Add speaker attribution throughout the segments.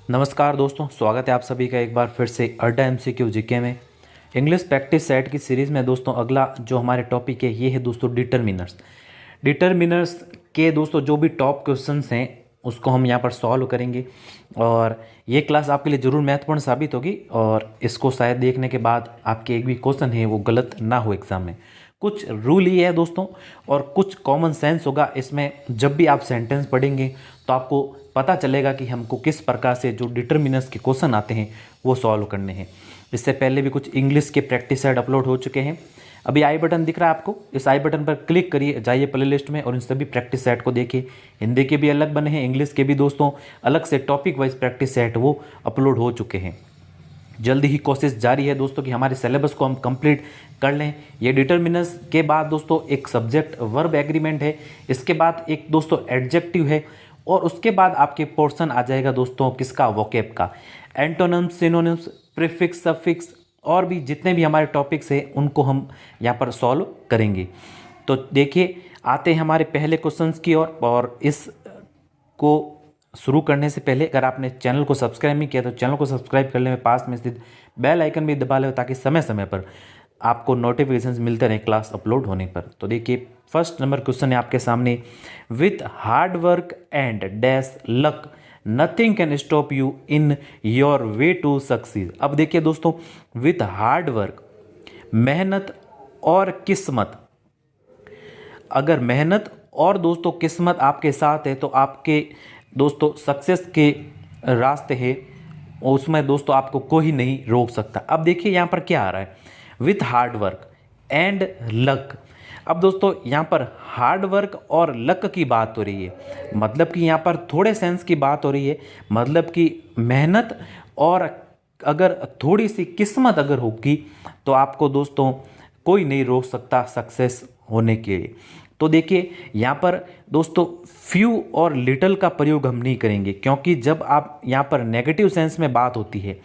Speaker 1: नमस्कार दोस्तों, स्वागत है आप सभी का एक बार फिर से अड्डा एमसीक्यू जीके में। इंग्लिश प्रैक्टिस सेट की सीरीज़ में दोस्तों अगला जो हमारे टॉपिक है ये है दोस्तों डिटरमिनर्स। डिटरमिनर्स के दोस्तों जो भी टॉप क्वेश्चंस हैं उसको हम यहाँ पर सॉल्व करेंगे और ये क्लास आपके लिए ज़रूर महत्वपूर्ण साबित होगी और इसको शायद देखने के बाद आपके एक भी क्वेश्चन है वो गलत ना हो एग्ज़ाम में। कुछ रूल ये है दोस्तों और कुछ कॉमन सेंस होगा इसमें। जब भी आप सेंटेंस पढ़ेंगे तो आपको पता चलेगा कि हमको किस प्रकार से जो डिटरमिनर्स के क्वेश्चन आते हैं वो सॉल्व करने हैं। इससे पहले भी कुछ इंग्लिश के प्रैक्टिस सेट अपलोड हो चुके हैं। अभी आई बटन दिख रहा है आपको, इस आई बटन पर क्लिक करिए, जाइए प्लेलिस्ट में और इन सभी प्रैक्टिस सेट को देखिए। हिंदी के भी अलग बने हैं, इंग्लिश के भी दोस्तों अलग से टॉपिक वाइज प्रैक्टिस सेट वो अपलोड हो चुके हैं। जल्दी ही कोशिश जारी है दोस्तों कि हमारे सिलेबस को हम कंप्लीट कर लें। ये डिटरमिनर्स के बाद दोस्तों एक सब्जेक्ट वर्ब एग्रीमेंट है, इसके बाद एक दोस्तों एडजेक्टिव है और उसके बाद आपके पोर्शन आ जाएगा दोस्तों किसका, वोकैब का। एंटोनिम्स, सिनोनिम्स, प्रीफिक्स, सफिक्स और भी जितने भी हमारे टॉपिक्स हैं उनको हम यहाँ पर सॉल्व करेंगे। तो देखिए आते हैं हमारे पहले क्वेश्चंस की ओर और इस को शुरू करने से पहले अगर आपने चैनल को सब्सक्राइब नहीं किया तो चैनल को सब्सक्राइब कर लें, पास में स्थित बेल आइकन भी दबा लें ताकि समय समय पर आपको नोटिफिकेशंस मिलते रहें क्लास अपलोड होने पर। तो देखिए फर्स्ट नंबर क्वेश्चन है आपके सामने, with hard work and dash luck nothing can stop you in your way to succeed. अब देखिए दोस्तों, विथ हार्ड वर्क, मेहनत और किस्मत, अगर मेहनत और दोस्तों किस्मत आपके साथ है तो आपके दोस्तों सक्सेस के रास्ते हैं उसमें दोस्तों आपको कोई नहीं रोक सकता। अब देखिए यहाँ पर क्या आ रहा है, with hard work and luck. अब दोस्तों यहाँ पर हार्ड वर्क और लक की बात हो रही है, मतलब कि यहाँ पर थोड़े सेंस की बात हो रही है, मतलब कि मेहनत और अगर थोड़ी सी किस्मत अगर होगी तो आपको दोस्तों कोई नहीं रोक सकता सक्सेस होने के लिए। तो देखिए यहाँ पर दोस्तों फ्यू और लिटल का प्रयोग हम नहीं करेंगे क्योंकि जब आप यहाँ पर नेगेटिव सेंस में बात होती है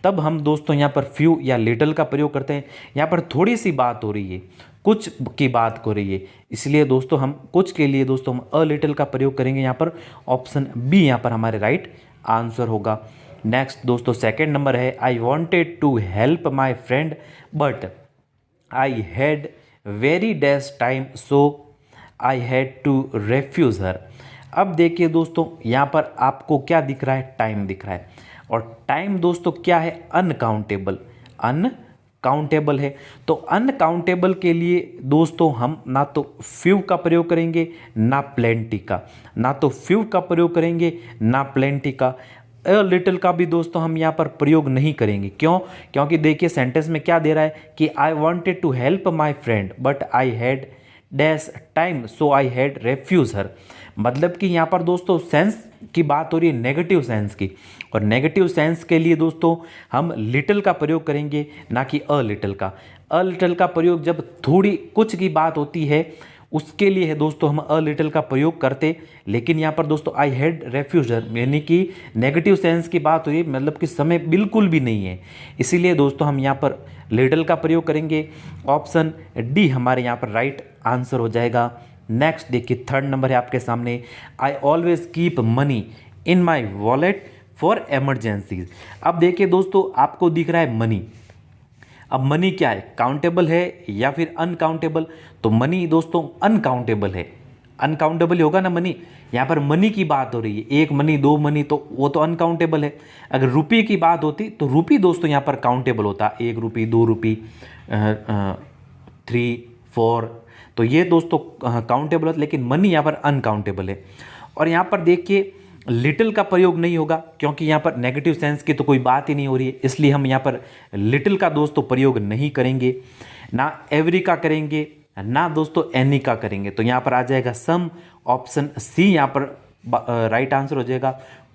Speaker 1: तब हम दोस्तों यहाँ पर फ्यू या लिटल का प्रयोग करते हैं। यहाँ पर थोड़ी सी बात हो रही है, कुछ की बात हो रही है, इसलिए दोस्तों हम कुछ के लिए दोस्तों हम अ लिटल का प्रयोग करेंगे। यहाँ पर ऑप्शन बी यहाँ पर हमारे राइट आंसर होगा। नेक्स्ट दोस्तों सेकेंड नंबर है, I wanted to help my friend but I had very dash time so I had to refuse her. अब देखिए दोस्तों यहाँ पर आपको क्या दिख रहा है, टाइम दिख रहा है और टाइम दोस्तों क्या है, अनकाउंटेबल, अनकाउंटेबल है। तो अनकाउंटेबल के लिए दोस्तों हम ना तो फ्यू का प्रयोग करेंगे ना प्लेंटी का, ना तो फ्यू का प्रयोग करेंगे ना प्लेंटी का। अ लिटिल का भी दोस्तों हम यहाँ पर प्रयोग नहीं करेंगे। क्यों? क्योंकि देखिए सेंटेंस में क्या दे रहा है कि I wanted to help my friend but I had dash time so I had refuse her. मतलब कि यहाँ पर दोस्तों सेंस की बात हो रही है नेगेटिव सेंस की, और नेगेटिव सेंस के लिए दोस्तों हम लिटिल का प्रयोग करेंगे ना कि अ लिटिल का। अ लिटिल का प्रयोग जब थोड़ी कुछ की बात होती है उसके लिए है दोस्तों हम अ लिटिल का प्रयोग करते, लेकिन यहाँ पर दोस्तों आई हैड रेफ्यूजर यानी कि नेगेटिव सेंस की बात हुई, मतलब कि समय बिल्कुल भी नहीं है, इसीलिए दोस्तों हम यहाँ पर लिटिल का प्रयोग करेंगे। ऑप्शन डी हमारे यहाँ पर राइट आंसर हो जाएगा। नेक्स्ट देखिए थर्ड नंबर है आपके सामने, I always keep money in my wallet for emergencies. अब देखिए दोस्तों आपको दिख रहा है मनी, अब मनी क्या है, काउंटेबल है या फिर अनकाउंटेबल? तो मनी दोस्तों अनकाउंटेबल है, अनकाउंटेबल ही होगा ना मनी। यहाँ पर मनी की बात हो रही है, एक मनी दो मनी, तो वो तो अनकाउंटेबल है। अगर रुपये की बात होती तो रुपी दोस्तों यहाँ पर काउंटेबल होता, 1 रुपये 2 रुपये 3 4, तो ये दोस्तों काउंटेबल होता, लेकिन मनी यहाँ पर अनकाउंटेबल है। और यहाँ पर देखिए लिटिल का प्रयोग नहीं होगा क्योंकि यहाँ पर नेगेटिव सेंस की तो कोई बात ही नहीं हो रही है, इसलिए हम यहाँ पर लिटिल का दोस्तों प्रयोग नहीं करेंगे, ना एवरी का करेंगे ना दोस्तों एनी का करेंगे। तो यहाँ पर आ जाएगा सम, ऑप्शन सी यहाँ पर राइट आंसर हो जाएगा।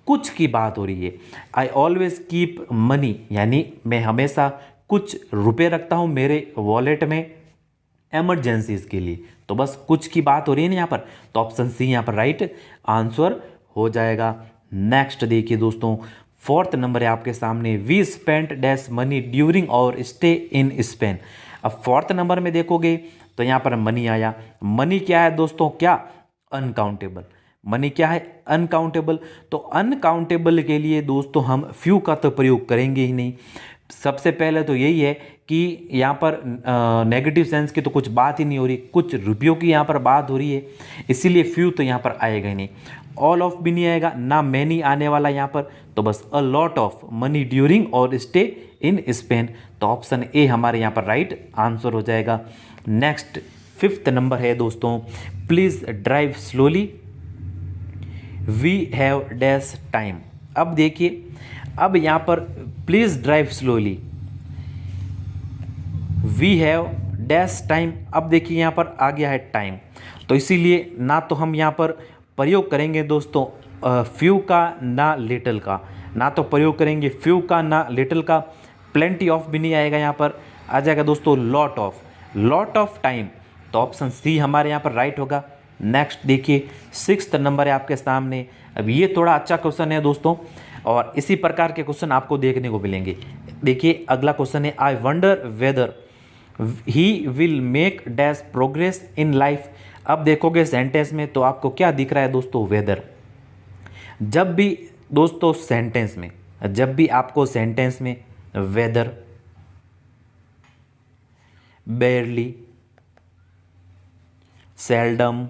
Speaker 1: कुछ की बात हो रही है, आई ऑलवेज कीप मनी यानी मैं हमेशा कुछ रुपये रखता हूँ मेरे वॉलेट में एमरजेंसीज के लिए, तो बस कुछ की बात हो रही है ना यहाँ पर, तो ऑप्शन सी यहाँ पर राइट आंसर हो जाएगा। नेक्स्ट देखिए दोस्तों फोर्थ नंबर है आपके सामने, we spent dash money during our stay in Spain. अब फोर्थ नंबर में देखोगे तो यहाँ पर मनी आया, मनी क्या है दोस्तों, क्या अनकाउंटेबल, मनी क्या है? अनकाउंटेबल। तो अनकाउंटेबल के लिए दोस्तों हम फ्यू का तो प्रयोग करेंगे ही नहीं। सबसे पहले तो यही है कि यहाँ पर नेगेटिव सेंस की तो कुछ बात ही नहीं हो रही, कुछ रुपयों की यहाँ पर बात हो रही है, इसीलिए फ्यू तो यहाँ पर आएगा ही नहीं। ऑल ऑफ भी नहीं आएगा, ना मैनी आने वाला यहाँ पर, तो बस a lot of money during our stay in Spain. तो ऑप्शन ए हमारे यहाँ पर राइट आंसर हो जाएगा। नेक्स्ट 5th नंबर है दोस्तों, please drive slowly, we have dash time. अब देखिए, अब यहाँ पर please drive slowly, we have dash time. अब देखिए यहाँ पर आ गया है टाइम, तो इसीलिए ना तो हम यहाँ पर प्रयोग करेंगे दोस्तों फ्यू का ना लिटिल का, ना तो प्रयोग करेंगे फ्यू का ना लिटिल का। प्लेंटी ऑफ भी नहीं आएगा, यहाँ पर आ जाएगा दोस्तों lot of, lot of time. तो ऑप्शन सी हमारे यहाँ पर राइट होगा। नेक्स्ट देखिए 6th नंबर है आपके सामने। अब ये थोड़ा अच्छा क्वेश्चन है दोस्तों, और इसी प्रकार के क्वेश्चन आपको देखने को मिलेंगे। देखिए अगला क्वेश्चन है, I wonder weather he will make dash progress in life. अब देखोगे सेंटेंस में तो आपको क्या दिख रहा है दोस्तों? वेदर। जब भी दोस्तों सेंटेंस में, जब भी आपको सेंटेंस में whether, barely, seldom,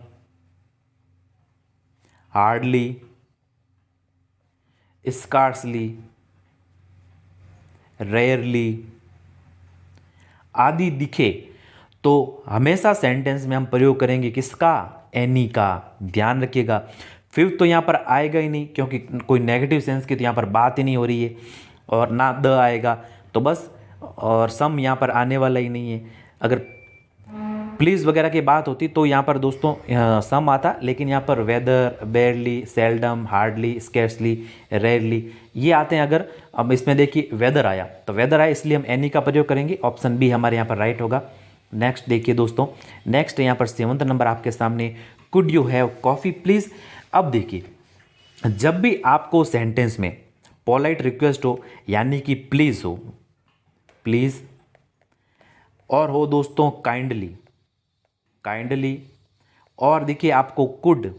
Speaker 1: hardly, scarcely, rarely आदि दिखे, तो हमेशा सेंटेंस में हम प्रयोग करेंगे किसका? एनी का। ध्यान रखिएगा, फिफ्थ तो यहाँ पर आएगा ही नहीं, क्योंकि कोई नेगेटिव सेंस की तो यहाँ पर बात ही नहीं हो रही है, और ना द आएगा, तो बस, और सम यहाँ पर आने वाला ही नहीं है। अगर प्लीज़ वगैरह की बात होती तो यहाँ पर दोस्तों सम आता, लेकिन यहाँ पर whether, barely, seldom, hardly, scarcely, rarely ये आते हैं। अगर अब इसमें देखिए वेदर आया, तो वेदर आया इसलिए हम एनी का प्रयोग करेंगे। ऑप्शन बी हमारे यहाँ पर राइट होगा। नेक्स्ट देखिए दोस्तों, नेक्स्ट यहाँ पर 7th नंबर आपके सामने, could you have coffee please. अब देखिए, जब भी आपको सेंटेंस में पोलाइट रिक्वेस्ट हो, यानी कि प्लीज़ हो, प्लीज़, और हो दोस्तों काइंडली, काइंडली, और देखिए आपको कुड,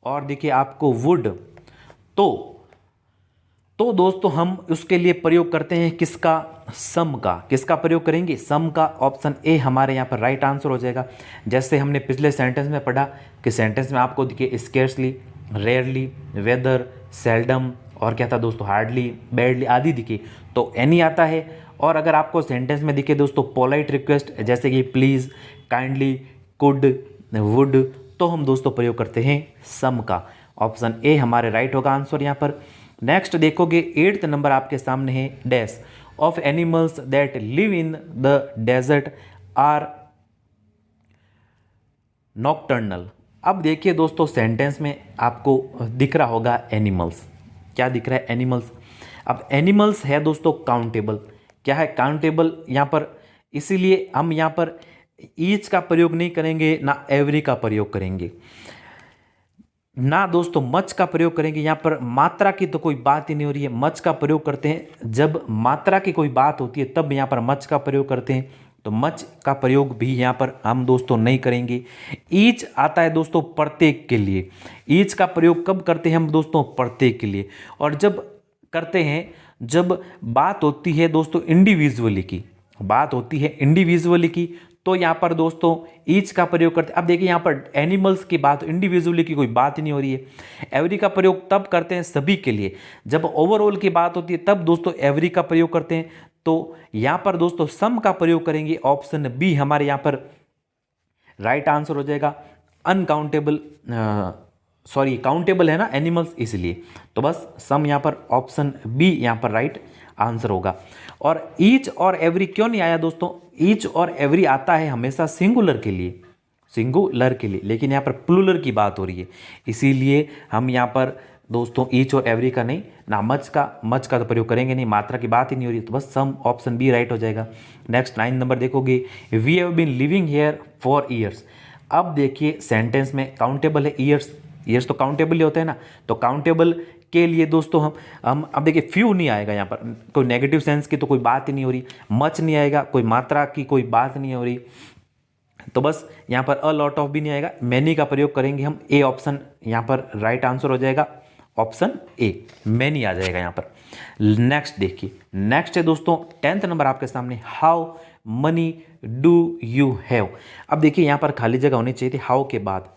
Speaker 1: और देखिए आपको वुड, तो दोस्तों हम उसके लिए प्रयोग करते हैं किसका? सम का। किसका प्रयोग करेंगे? सम का। ऑप्शन ए हमारे यहाँ पर राइट आंसर हो जाएगा। जैसे हमने पिछले सेंटेंस में पढ़ा कि सेंटेंस में आपको देखिए स्केर्सली, रेयरली, वेदर, सेल्डम, और क्या था दोस्तों? हार्डली, बेयरली आदि दिखे, तो एनी आता है। और अगर आपको सेंटेंस में दिखे दोस्तों पोलाइट रिक्वेस्ट, जैसे कि प्लीज़, काइंडली, कुड, वुड, तो हम दोस्तों प्रयोग करते हैं सम का। ऑप्शन ए हमारे राइट होगा आंसर यहाँ पर। नेक्स्ट देखोगे 8th नंबर आपके सामने है, dash of animals that live in the desert are nocturnal. अब देखिए दोस्तों सेंटेंस में आपको दिख रहा होगा एनिमल्स। क्या दिख रहा है? एनिमल्स। अब एनिमल्स है दोस्तों काउंटेबल। क्या है? काउंटेबल यहाँ पर, इसीलिए हम यहाँ पर ईच का प्रयोग नहीं करेंगे, ना एवरी का प्रयोग करेंगे, ना दोस्तों मच का प्रयोग करेंगे। यहाँ पर मात्रा की तो कोई बात ही नहीं हो रही है, मच का प्रयोग करते हैं जब मात्रा की कोई बात होती है, तब यहाँ पर मच का प्रयोग करते हैं। तो मच का प्रयोग भी यहाँ पर हम दोस्तों नहीं करेंगे। ईच आता है दोस्तों प्रत्येक के लिए। ईच का प्रयोग कब करते हैं हम दोस्तों? प्रत्येक के लिए। और जब करते हैं, जब बात होती है दोस्तों इंडिविजुअली की, बात होती है इंडिविजुअली की, तो यहाँ पर दोस्तों ईच का प्रयोग करते हैं। अब देखिए यहाँ पर एनिमल्स की बात, इंडिविजुअली की कोई बात ही नहीं हो रही है। एवरी का प्रयोग तब करते हैं सभी के लिए, जब ओवरऑल की बात होती है, तब दोस्तों एवरी का प्रयोग करते हैं। तो यहाँ पर दोस्तों सम का प्रयोग करेंगे। ऑप्शन बी हमारे यहाँ पर राइट आंसर हो जाएगा। अनकाउंटेबल, सॉरी काउंटेबल है ना एनिमल्स, इसलिए तो बस सम यहाँ पर ऑप्शन बी यहाँ पर राइट आंसर होगा। और ईच और एवरी क्यों नहीं आया दोस्तों? ईच और एवरी आता है हमेशा सिंगुलर के लिए, सिंगुलर के लिए, लेकिन यहाँ पर प्लूरल की बात हो रही है, इसीलिए हम यहाँ पर दोस्तों ईच और एवरी का नहीं, ना मच का तो प्रयोग करेंगे नहीं, मात्रा की बात ही नहीं हो रही, तो बस सम ऑप्शन बी राइट हो जाएगा। नेक्स्ट 9 नंबर देखोगे, we have been living here for years. अब देखिए सेंटेंस में काउंटेबल है ईयर्स, ईयर्स तो काउंटेबल ही होते हैं ना, तो काउंटेबल के लिए दोस्तों हम अब देखिए फ्यू नहीं आएगा यहाँ पर, कोई नेगेटिव सेंस की तो कोई बात ही नहीं हो रही, मच नहीं आएगा, कोई मात्रा की कोई बात नहीं हो रही, तो बस यहाँ पर अ लॉट ऑफ भी नहीं आएगा, मैनी का प्रयोग करेंगे हम। ए ऑप्शन यहाँ पर राइट आंसर हो जाएगा, ऑप्शन ए मैनी आ जाएगा यहाँ पर। नेक्स्ट देखिए, नेक्स्ट है दोस्तों 10th नंबर आपके सामने, how many do you have. अब देखिए यहाँ पर खाली जगह होनी चाहिए थी हाउ के बाद।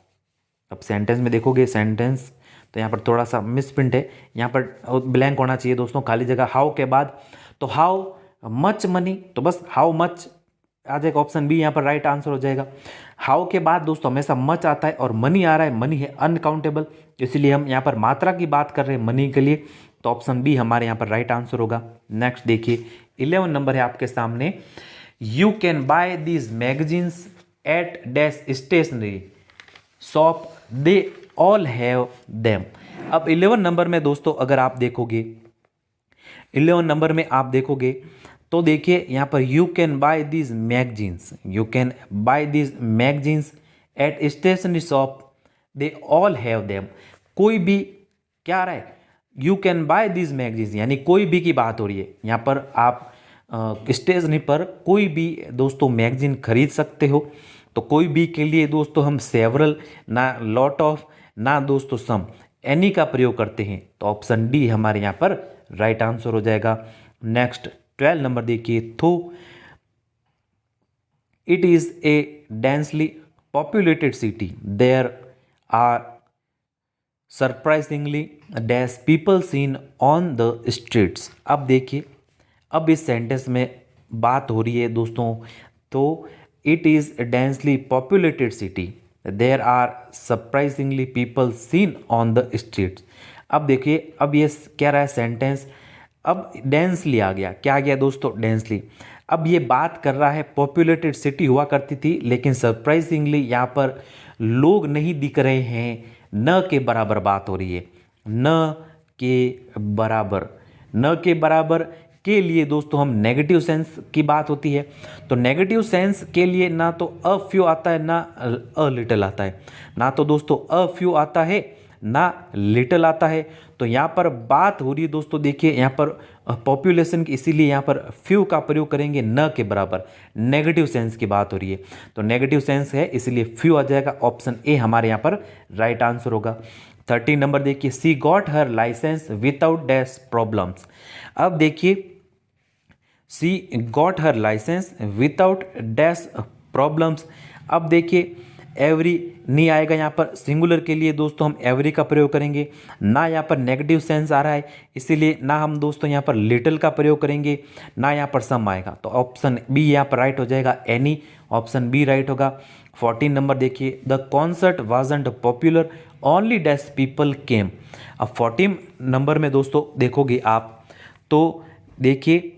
Speaker 1: अब सेंटेंस में देखोगे सेंटेंस तो यहाँ पर थोड़ा सा मिसप्रिंट है, यहाँ पर ब्लैंक होना चाहिए दोस्तों खाली जगह हाउ के बाद। तो हाउ मच मनी, तो बस हाउ मच आ जाएगा, ऑप्शन बी यहाँ पर राइट आंसर हो जाएगा। हाउ के बाद दोस्तों हमेशा मच आता है और मनी आ रहा है, मनी है अनकाउंटेबल, इसलिए हम यहाँ पर मात्रा की बात कर रहे हैं मनी के लिए, तो ऑप्शन बी हमारे यहाँ पर राइट आंसर होगा। नेक्स्ट देखिए 11 नंबर है आपके सामने, you can buy these magazines at dash stationery shop, they all have them. अब 11 नंबर में दोस्तों अगर आप देखोगे, 11 नंबर में आप देखोगे तो देखिए यहाँ पर you can buy these magazines, you can buy these magazines at stationery shop, they all have them. कोई भी क्या आ रहा है, you can buy these magazines, यानी कोई भी की बात हो रही है। यहाँ पर आप स्टेशनरी पर कोई भी दोस्तों मैगजीन खरीद सकते हो, तो कोई भी के लिए दोस्तों हम सेवरल, ना लॉट ऑफ, ना दोस्तों सम, एनी का प्रयोग करते हैं, तो ऑप्शन डी हमारे यहाँ पर राइट आंसर हो जाएगा। नेक्स्ट 12 नंबर देखिए, though it is a densely populated city, there are surprisingly dash people seen on the streets. अब देखिए, अब इस सेंटेंस में बात हो रही है दोस्तों, तो it is a densely populated city, there are surprisingly people seen on the streets. अब देखिए, अब ये क्या रहा है सेंटेंस, अब डेंसली आ गया, क्या आ गया दोस्तों, डेंसली। अब ये बात कर रहा है पॉपुलेटेड सिटी हुआ करती थी, लेकिन सरप्राइजिंगली यहाँ पर लोग नहीं दिख रहे हैं, न के बराबर बात हो रही है, न के बराबर। न के बराबर के लिए दोस्तों हम नेगेटिव सेंस की बात होती है, तो नेगेटिव सेंस के लिए ना तो अ फ्यू आता है ना अ लिटिल आता है, ना तो दोस्तों अ फ्यू आता है ना लिटिल आता है। तो यहाँ पर बात हो रही है दोस्तों, देखिए यहाँ पर पॉपुलेशन की, इसीलिए यहाँ पर फ्यू का प्रयोग करेंगे, न के बराबर, नेगेटिव सेंस की बात हो रही है, तो नेगेटिव सेंस है इसलिए फ्यू आ जाएगा, ऑप्शन ए हमारे यहाँ पर राइट आंसर होगा। 13 नंबर देखिए, she got her licence without dash problems. अब देखिए, she got her licence without dash problems. अब देखिए, एवरी नहीं आएगा यहाँ पर, सिंगुलर के लिए दोस्तों हम एवरी का प्रयोग करेंगे, ना यहाँ पर नेगेटिव सेंस आ रहा है, इसीलिए ना हम दोस्तों यहाँ पर लिटिल का प्रयोग करेंगे, ना यहाँ पर सम आएगा, तो ऑप्शन बी यहाँ पर राइट हो जाएगा, एनी, ऑप्शन बी राइट होगा। 14 नंबर देखिए, the concert wasn't popular only dash people came. अब 14 नंबर में दोस्तों देखोगे आप तो देखिए,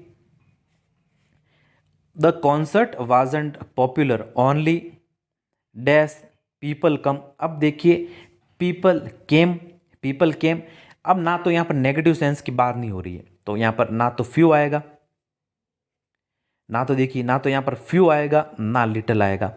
Speaker 1: the concert wasn't popular only dash people come. अब देखिए, पीपल केम, पीपल केम, अब ना तो यहाँ पर नेगेटिव सेंस की बात नहीं हो रही है, तो यहाँ पर ना तो फ्यू आएगा, ना तो देखिए, ना तो यहाँ पर फ्यू आएगा ना लिटिल आएगा।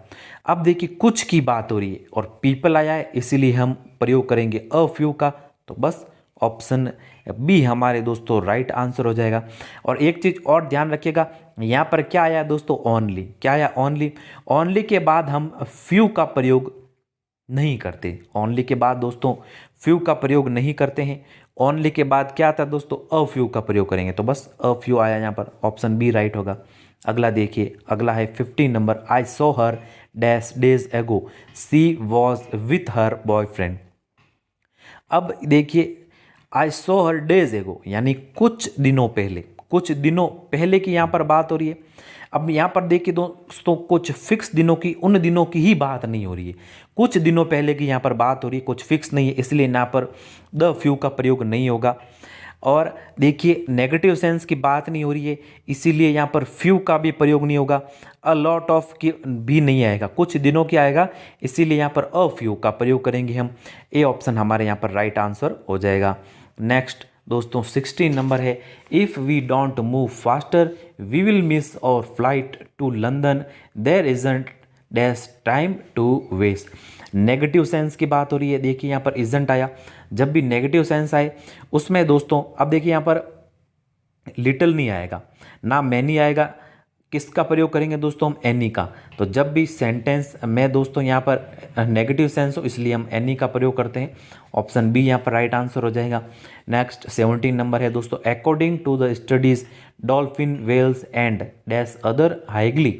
Speaker 1: अब देखिए, कुछ की बात हो रही है और पीपल आया है, इसीलिए हम प्रयोग करेंगे अ फ्यू का, तो बस ऑप्शन बी हमारे दोस्तों राइट आंसर हो जाएगा। और एक चीज़ और ध्यान रखिएगा, यहाँ पर क्या आया दोस्तों, ओनली, क्या आया, ओनली। ओनली के बाद हम फ्यू का प्रयोग नहीं करते, ओनली के बाद दोस्तों फ्यू का प्रयोग नहीं करते हैं, ओनली के बाद क्या आता है दोस्तों, अ फ्यू का प्रयोग करेंगे, तो बस अ फ्यू आया यहाँ पर, ऑप्शन बी राइट होगा। अगला देखिए, अगला है 15 number, I saw her dash days ago, she was with her boyfriend. अब देखिए, आई सॉ हर डेज एगो, यानी कुछ दिनों पहले, कुछ दिनों पहले की यहाँ पर बात हो रही है। अब यहाँ पर देखिए दोस्तों, कुछ फिक्स दिनों की, उन दिनों की ही बात नहीं हो रही है, कुछ दिनों पहले की यहाँ पर बात हो रही है, कुछ फिक्स नहीं है, इसलिए यहाँ पर द फ्यू का प्रयोग नहीं होगा। और देखिए, नेगेटिव सेंस की बात नहीं हो रही है, इसीलिए यहाँ पर फ्यू का भी प्रयोग नहीं होगा, अ लॉट ऑफ की भी नहीं आएगा, कुछ दिनों की आएगा, इसीलिए यहाँ पर अ फ्यू का प्रयोग करेंगे हम, ए ऑप्शन हमारे यहाँ पर राइट आंसर हो जाएगा। नेक्स्ट दोस्तों 16 नंबर है, if we don't move faster we will miss our flight to London, there isn't dash time to waste. Negative sense की बात हो रही है, देखिए यहाँ पर इजंट आया, जब भी नेगेटिव सेंस आए उसमें दोस्तों, अब देखिए यहाँ पर लिटिल नहीं आएगा, ना मैनी आएगा, किसका प्रयोग करेंगे दोस्तों, हम एनी का। तो जब भी सेंटेंस में दोस्तों यहाँ पर नेगेटिव सेंस हो, इसलिए हम एनी का प्रयोग करते हैं। ऑप्शन बी यहाँ पर राइट आंसर हो जाएगा। नेक्स्ट 17 नंबर है दोस्तों, according to the studies dolphin, whales and dash other highly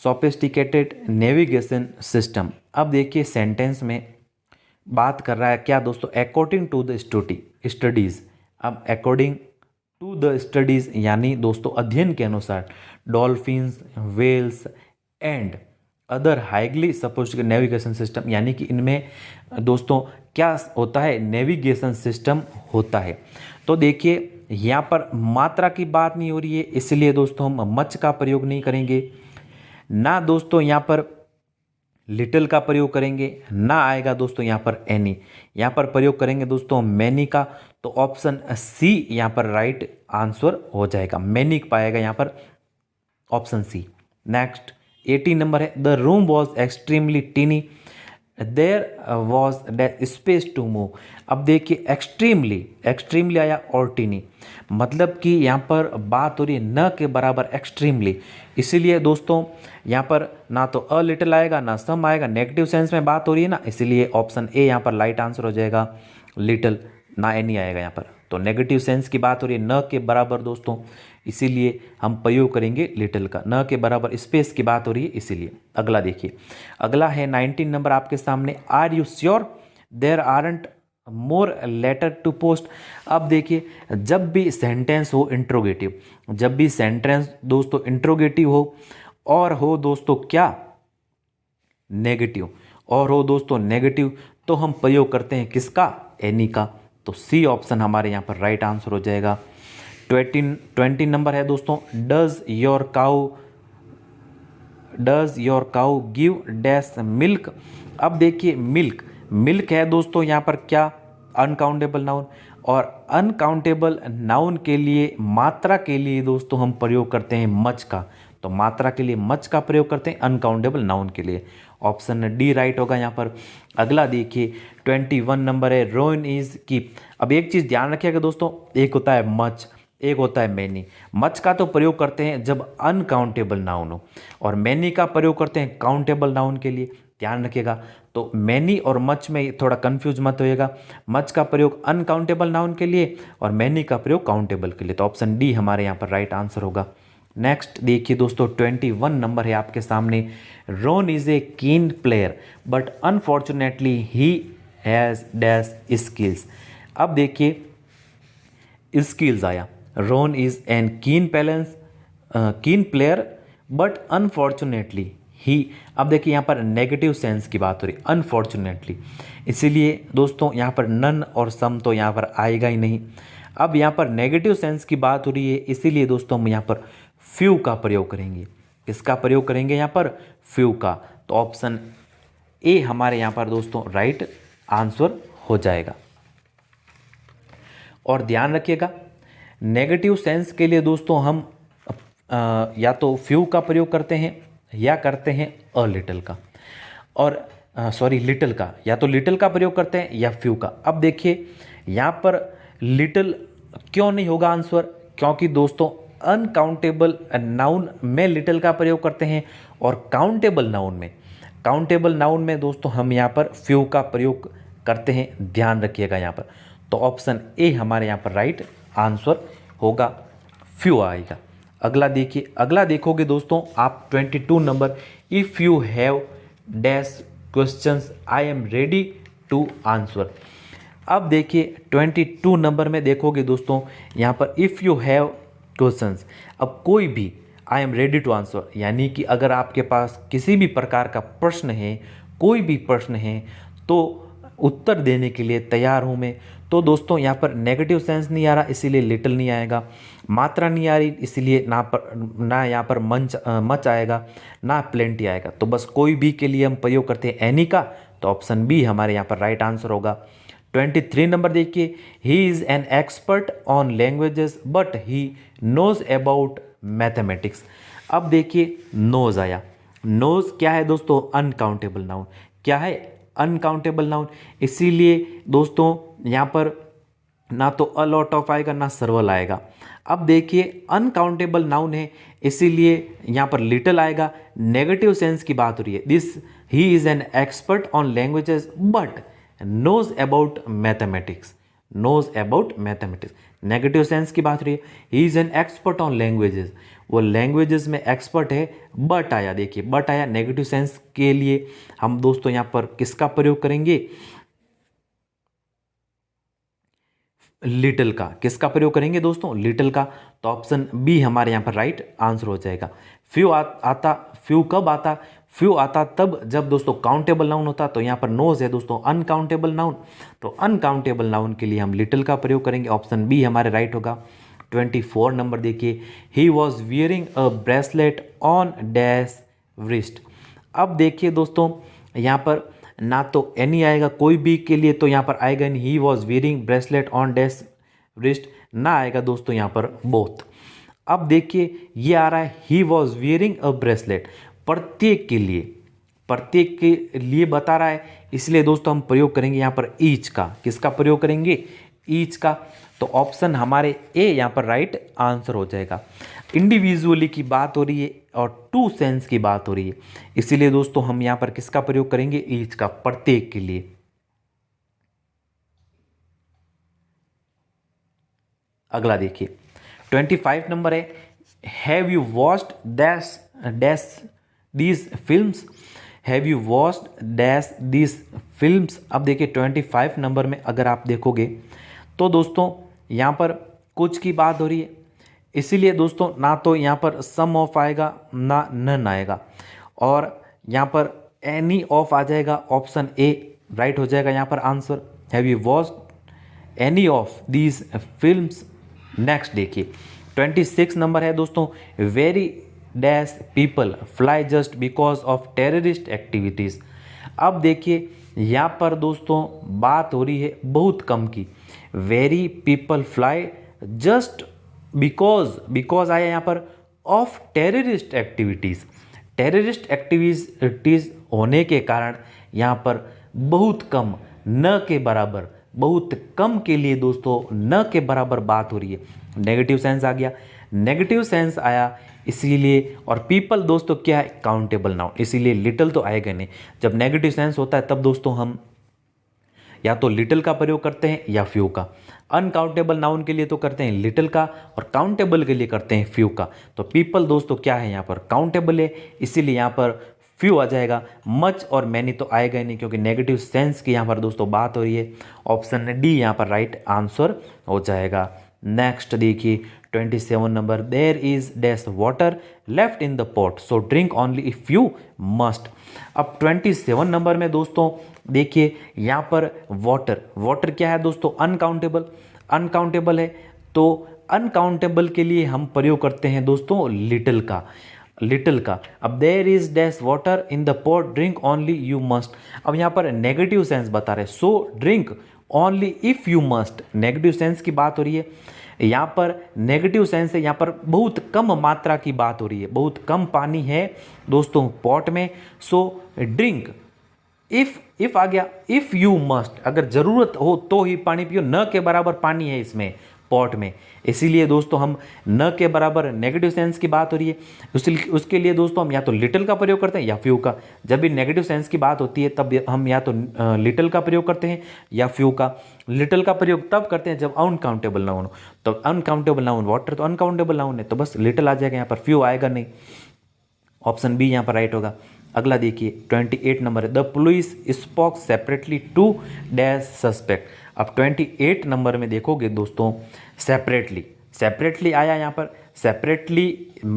Speaker 1: sophisticated navigation system. अब देखिए सेंटेंस में बात कर रहा है क्या दोस्तों, अकॉर्डिंग टू द स्टडीज। अब अकॉर्डिंग टू द स्टडीज यानी दोस्तों अध्ययन के अनुसार dolphins, whales and other highly sophisticated navigation system, यानी कि इनमें दोस्तों क्या होता है, नेविगेशन सिस्टम होता है। तो देखिए यहाँ पर मात्रा की बात नहीं हो रही है, इसलिए दोस्तों हम मच का प्रयोग नहीं करेंगे, ना दोस्तों यहाँ पर लिटिल का प्रयोग करेंगे, ना आएगा दोस्तों यहाँ पर एनी। यहाँ पर प्रयोग करेंगे दोस्तों मैनी का। तो ऑप्शन सी यहाँ पर राइट आंसर हो जाएगा, मैनी पाएगा यहाँ पर ऑप्शन सी। नेक्स्ट 18 नंबर है, the room was extremely tiny there was that space to move. अब देखिए एक्सट्रीमली आया और टीनी, मतलब कि यहाँ पर बात हो रही है न के बराबर एक्सट्रीमली, इसीलिए दोस्तों यहाँ पर ना तो अ लिटिल आएगा ना सम आएगा, नेगेटिव सेंस में बात हो रही है ना, इसीलिए ऑप्शन ए यहाँ पर राइट आंसर हो जाएगा, लिटिल, ना एनी आएगा यहाँ पर। तो नेगेटिव सेंस की बात हो रही है न के बराबर दोस्तों, इसीलिए हम प्रयोग करेंगे लिटिल का, न के बराबर स्पेस की बात हो रही है इसीलिए। अगला देखिए, अगला है 19 नंबर आपके सामने, are you sure there aren't more letter to post. अब देखिए जब भी सेंटेंस हो इंट्रोगेटिव, जब भी सेंटेंस दोस्तों इंट्रोगेटिव हो और हो दोस्तों क्या नेगेटिव, और हो दोस्तों नेगेटिव, तो हम प्रयोग करते हैं किसका, एनी का। तो सी ऑप्शन हमारे यहाँ पर राइट आंसर हो जाएगा। 20 नंबर है दोस्तों, does your cow give dash milk. अब देखिए मिल्क है दोस्तों यहाँ पर क्या, अनकाउंटेबल नाउन, और अनकाउंटेबल नाउन के लिए मात्रा के लिए दोस्तों हम प्रयोग करते हैं मच का। तो मात्रा के लिए मच का प्रयोग करते हैं, अनकाउंटेबल नाउन के लिए ऑप्शन डी राइट होगा यहाँ पर। अगला देखिए 21 नंबर है, रोइन इज कीप। अब एक चीज़ ध्यान रखिएगा दोस्तों, एक होता है मच, एक होता है मैनी। मच का तो प्रयोग करते हैं जब अनकाउंटेबल नाउन हो, और मैनी का प्रयोग करते हैं काउंटेबल नाउन के लिए, ध्यान रखिएगा। तो मैनी और मच में थोड़ा कंफ्यूज मत होइएगा, मच का प्रयोग अनकाउंटेबल नाउन के लिए और मैनी का प्रयोग काउंटेबल के लिए। तो ऑप्शन डी हमारे यहाँ पर राइट आंसर होगा। नेक्स्ट देखिए दोस्तों 21 नंबर है आपके सामने, रोन इज ए कीन player but unfortunately he has dash skills. अब देखिए स्किल्स आया, रोन इज एन कीन प्लेयर बट अनफॉर्चुनेटली ही। अब देखिए यहाँ पर नेगेटिव सेंस की बात हो रही, अनफॉर्चुनेटली, इसीलिए दोस्तों यहाँ पर नन और सम तो यहाँ पर आएगा ही नहीं। अब यहाँ पर नेगेटिव सेंस की बात हो रही है, इसीलिए दोस्तों हम यहाँ पर फ्यू का प्रयोग करेंगे। किसका प्रयोग करेंगे यहाँ पर, फ्यू का। तो ऑप्शन ए हमारे यहाँ पर दोस्तों राइट आंसर हो जाएगा। और ध्यान रखिएगा नेगेटिव सेंस के लिए दोस्तों हम या तो फ्यू का प्रयोग करते हैं या करते हैं अ लिटिल का, और लिटिल का, या तो लिटिल का प्रयोग करते हैं या फ्यू का। अब देखिए यहाँ पर लिटिल क्यों नहीं होगा आंसर, क्योंकि दोस्तों अनकाउंटेबल नाउन में लिटिल का प्रयोग करते हैं और काउंटेबल नाउन में दोस्तों हम यहाँ पर फ्यू का प्रयोग करते हैं, ध्यान रखिएगा यहाँ पर। तो ऑप्शन ए हमारे यहाँ पर राइट आंसर होगा, फ्यू आएगा। अगला देखिए, अगला देखोगे दोस्तों आप 22 number, if you have dash questions I am ready to answer. अब देखिए 22 नंबर में देखोगे दोस्तों यहाँ पर इफ़ यू हैव क्वेश्चंस, अब कोई भी I am ready to answer, यानी कि अगर आपके पास किसी भी प्रकार का प्रश्न है, कोई भी प्रश्न है, तो उत्तर देने के लिए तैयार हूँ मैं। तो दोस्तों यहाँ पर नेगेटिव सेंस नहीं आ रहा, इसीलिए लिटिल नहीं आएगा, मात्रा नहीं आ रही, इसलिए ना यहाँ पर मच आएगा, ना प्लेंटी आएगा। तो बस कोई भी के लिए हम प्रयोग करते हैं एनी का। तो ऑप्शन बी हमारे यहाँ पर राइट आंसर होगा। 23 नंबर देखिए, he is an expert on languages but he knows about mathematics. अब देखिए नोज आया, नोज क्या है दोस्तों, अनकाउंटेबल नाउन। क्या है, अनकाउंटेबल नाउन, इसीलिए दोस्तों यहाँ पर ना तो अ लॉट ऑफ आएगा ना सर्वल आएगा। अब देखिए अनकाउंटेबल नाउन है, इसीलिए यहाँ पर लिटिल आएगा। नेगेटिव सेंस की बात हो रही है, this he is an expert on languages but knows about mathematics, knows about mathematics. Negative sense की बात हो रही है, he is an expert on languages, वो लैंग्वेजेस में एक्सपर्ट है। बट आया, देखिए बट आया नेगेटिव सेंस के लिए। हम दोस्तों यहाँ पर किसका प्रयोग करेंगे, लिटिल का। किसका प्रयोग करेंगे दोस्तों, लिटिल का। तो ऑप्शन बी हमारे यहाँ पर राइट आंसर हो जाएगा। फ्यू आता, फ्यू कब आता, फ्यू आता तब जब दोस्तों काउंटेबल नाउन होता। तो यहाँ पर नोज है दोस्तों अनकाउंटेबल नाउन, तो अनकाउंटेबल नाउन के लिए हम लिटिल का प्रयोग करेंगे। ऑप्शन बी हमारे राइट होगा। 24 नंबर देखिए, he was wearing a bracelet on dash wrist। अब देखिए दोस्तों यहाँ पर ना तो एनी आएगा कोई भी के लिए, तो यहाँ पर आएगा नहीं, he was wearing bracelet on dash wrist, ना आएगा दोस्तों यहाँ पर बोथ। अब देखिए ये आ रहा है he was wearing a bracelet, प्रत्येक के लिए, प्रत्येक के लिए बता रहा है, इसलिए दोस्तों हम प्रयोग करेंगे यहाँ पर ईच का। किसका प्रयोग करेंगे, ईच का। तो ऑप्शन हमारे ए यहाँ पर राइट आंसर हो जाएगा। इंडिविजुअली की बात हो रही है और टू सेंस की बात हो रही है, इसीलिए दोस्तों हम यहाँ पर किसका प्रयोग करेंगे, ईच का, प्रत्येक के लिए। अगला देखिए 25 नंबर है, have you watched dash dash these films, have you watched dash these films. अब देखिए 25 नंबर में अगर आप देखोगे तो दोस्तों यहाँ पर कुछ की बात हो रही है, इसीलिए दोस्तों ना तो यहाँ पर सम ऑफ आएगा ना नन आएगा, और यहाँ पर एनी ऑफ आ जाएगा। ऑप्शन ए राइट हो जाएगा यहाँ पर answer. Have you watched any of these films. Next देखिए 26 नंबर है दोस्तों, very dash people fly just because of terrorist activities. अब देखिए यहाँ पर दोस्तों बात हो रही है बहुत कम की, very people fly just because, because आया यहाँ पर of terrorist activities. Terrorist activities होने के कारण यहाँ पर बहुत कम, न के बराबर, बहुत कम के लिए दोस्तों न के बराबर बात हो रही है। नेगेटिव सेंस आ गया, नेगेटिव सेंस आया इसीलिए, और पीपल दोस्तों क्या है, काउंटेबल नाउन, इसीलिए लिटिल तो आएगा नहीं। जब नेगेटिव सेंस होता है तब दोस्तों हम या तो लिटिल का प्रयोग करते हैं या फ्यू का। अनकाउंटेबल नाउन के लिए तो करते हैं लिटिल का, और काउंटेबल के लिए करते हैं फ्यू का। तो पीपल दोस्तों क्या है यहाँ पर, काउंटेबल है, इसीलिए यहाँ पर फ्यू आ जाएगा। मच और मैनी तो आएगा ही नहीं, क्योंकि नेगेटिव सेंस की यहाँ पर दोस्तों बात हो रही है। ऑप्शन डी यहाँ पर राइट आंसर हो जाएगा। नेक्स्ट देखिए 27 number, there is dash water left in the pot so drink only if you must. अब 27 नंबर में दोस्तों देखिए यहाँ पर वाटर, वाटर क्या है दोस्तों, अनकाउंटेबल, अनकाउंटेबल है, तो अनकाउंटेबल के लिए हम प्रयोग करते हैं दोस्तों लिटिल का, लिटिल का। अब there is dash water in the pot drink only you must. अब यहाँ पर नेगेटिव सेंस बता रहे, so drink only if you must, negative sense की बात हो रही है। यहाँ पर नेगेटिव सेंस है, यहाँ पर बहुत कम मात्रा की बात हो रही है, बहुत कम पानी है दोस्तों पॉट में, सो ड्रिंक। इफ आ गया, इफ यू मस्ट, अगर जरूरत हो तो ही पानी पियो, न के बराबर पानी है इसमें पॉट में, इसीलिए दोस्तों हम न के बराबर, नेगेटिव सेंस की बात हो रही है उसके लिए दोस्तों हम या तो लिटिल का प्रयोग करते हैं या फ्यू का। जब भी नेगेटिव सेंस की बात होती है तब हम या तो लिटिल का प्रयोग करते हैं या फ्यू का। लिटिल का प्रयोग तब करते हैं जब अनकाउंटेबल नाउन हो, तो अनकाउंटेबल नाउन वाटर तो अनकाउंटेबल नाउन है, तो बस लिटिल आ जाएगा यहाँ पर, फ्यू आएगा नहीं। ऑप्शन बी यहाँ पर राइट होगा। अगला देखिए 28 नंबर है, the police spoke separately to dash suspect. अब 28 नंबर में देखोगे दोस्तों सेपरेटली, सेपरेटली आया यहाँ पर, सेपरेटली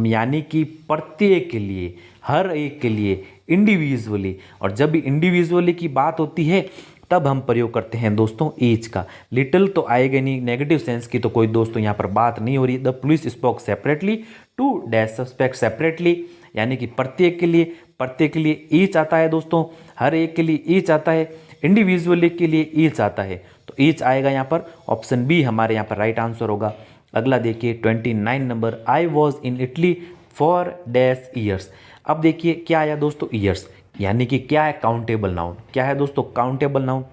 Speaker 1: यानी कि प्रत्येक के लिए, हर एक के लिए, इंडिविजुअली, और जब भी इंडिविजुअली की बात होती है तब हम प्रयोग करते हैं दोस्तों ईच का। लिटिल तो आएगा नहीं, नेगेटिव सेंस की तो कोई दोस्तों यहाँ पर बात नहीं हो रही। The police spoke separately to dash suspect, separately यानी कि प्रत्येक के लिए, प्रत्येक के लिए ईच आता है दोस्तों, हर एक के लिए ईच आता है, इंडिविजुअली के लिए ईच आता है, तो ईच आएगा यहाँ पर। ऑप्शन बी हमारे यहाँ पर राइट आंसर होगा। अगला देखिए 29 number, I was in Italy for dash years. अब देखिए क्या आया दोस्तों, ईयर्स, यानी कि क्या है, काउंटेबल नाउन। क्या है दोस्तों, countable noun.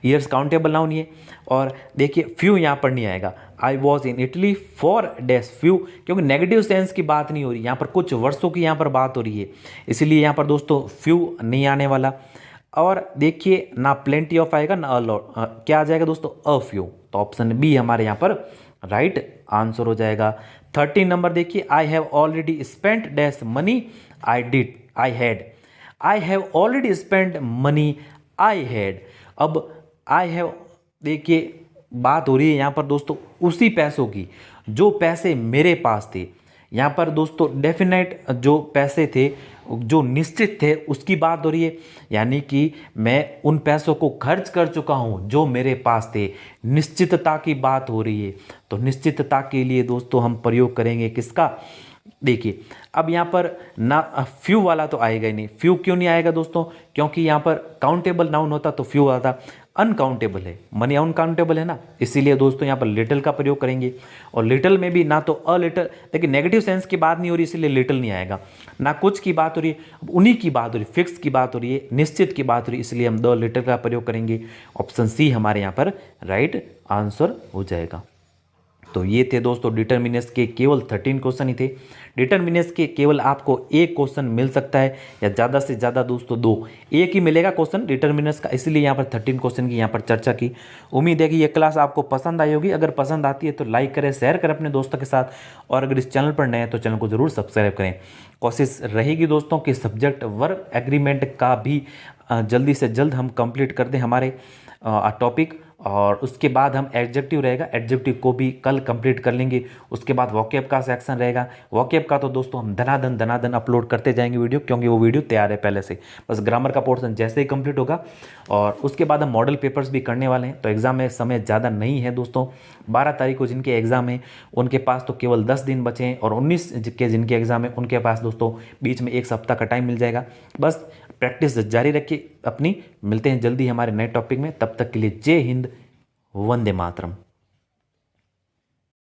Speaker 1: Years countable noun ये। और देखिए फ्यू यहाँ पर नहीं आएगा, I was in Italy for dash few, क्योंकि नेगेटिव सेंस की बात नहीं हो रही, यहाँ पर कुछ वर्षों की यहाँ पर बात हो रही है, इसलिए यहाँ पर दोस्तों फ्यू नहीं आने वाला। और देखिए ना प्लेंटी ऑफ आएगा ना क्या आ जाएगा दोस्तों, अ फ्यू, तो ऑप्शन बी हमारे यहाँ पर राइट आंसर हो जाएगा। 13 नंबर देखिए, I have already spent dash money I have already spent money I had. अब आई हैव देखिए बात हो रही है यहाँ पर दोस्तों उसी पैसों की जो पैसे मेरे पास थे। यहाँ पर दोस्तों डेफिनेट जो पैसे थे जो निश्चित थे उसकी बात हो रही है, यानी कि मैं उन पैसों को खर्च कर चुका हूँ जो मेरे पास थे। निश्चितता की बात हो रही है, तो निश्चितता के लिए दोस्तों हम प्रयोग करेंगे किसका, देखिए अब यहाँ पर ना फ्यू वाला तो आएगा ही नहीं। फ्यू क्यों नहीं आएगा दोस्तों, क्योंकि यहाँ पर काउंटेबल नाउन होता तो फ्यू आता, अनकाउंटेबल है, मनी अनकाउंटेबल है ना, इसीलिए दोस्तों यहाँ पर लिटिल का प्रयोग करेंगे। और लिटिल में भी ना तो अ लिटिल, देखिए नेगेटिव सेंस की बात नहीं हो रही इसीलिए लिटिल नहीं आएगा, ना कुछ की बात हो रही है, उन्हीं की बात हो रही है, फिक्स की बात हो रही है, निश्चित की बात हो रही है, इसलिए हम द लिटिल का प्रयोग करेंगे। ऑप्शन सी हमारे यहाँ पर राइट आंसर हो जाएगा। तो ये थे दोस्तों डिटर्मिनर्स के केवल 13 क्वेश्चन ही थे। डिटर्मिनर्स के केवल आपको एक क्वेश्चन मिल सकता है या ज़्यादा से ज़्यादा दोस्तों दो, एक ही मिलेगा क्वेश्चन डिटर्मिनर्स का, इसलिए यहाँ पर 13 क्वेश्चन की यहाँ पर चर्चा की। उम्मीद है कि ये क्लास आपको पसंद आई होगी। अगर पसंद आती है तो लाइक करें, शेयर करें अपने दोस्तों के साथ, और अगर इस चैनल पर नए हैं तो चैनल को जरूर सब्सक्राइब करें। कोशिश रहेगी दोस्तों कि सब्जेक्ट वर्ब एग्रीमेंट का भी जल्दी से जल्द हम कंप्लीट कर दें हमारे टॉपिक, और उसके बाद हम एडजेक्टिव रहेगा, एडजेक्टिव को भी कल कंप्लीट कर लेंगे। उसके बाद वोकैब का सेक्शन रहेगा, वोकैब का तो दोस्तों हम धनाधन अपलोड करते जाएंगे वीडियो, क्योंकि वो वीडियो तैयार है पहले से। बस ग्रामर का पोर्शन जैसे ही कंप्लीट होगा, और उसके बाद हम मॉडल पेपर्स भी करने वाले हैं। तो एग्ज़ाम में समय ज़्यादा नहीं है दोस्तों, 12 तारीख को जिनके एग्ज़ाम है उनके पास तो केवल 10 दिन बचे हैं, और 19 के जिनके एग्ज़ाम है उनके पास दोस्तों बीच में एक सप्ताह का टाइम मिल जाएगा। बस प्रैक्टिस जारी रखिए अपनी। मिलते हैं जल्दी हमारे नए टॉपिक में, तब तक के लिए जय हिंद, वंदे मातरम।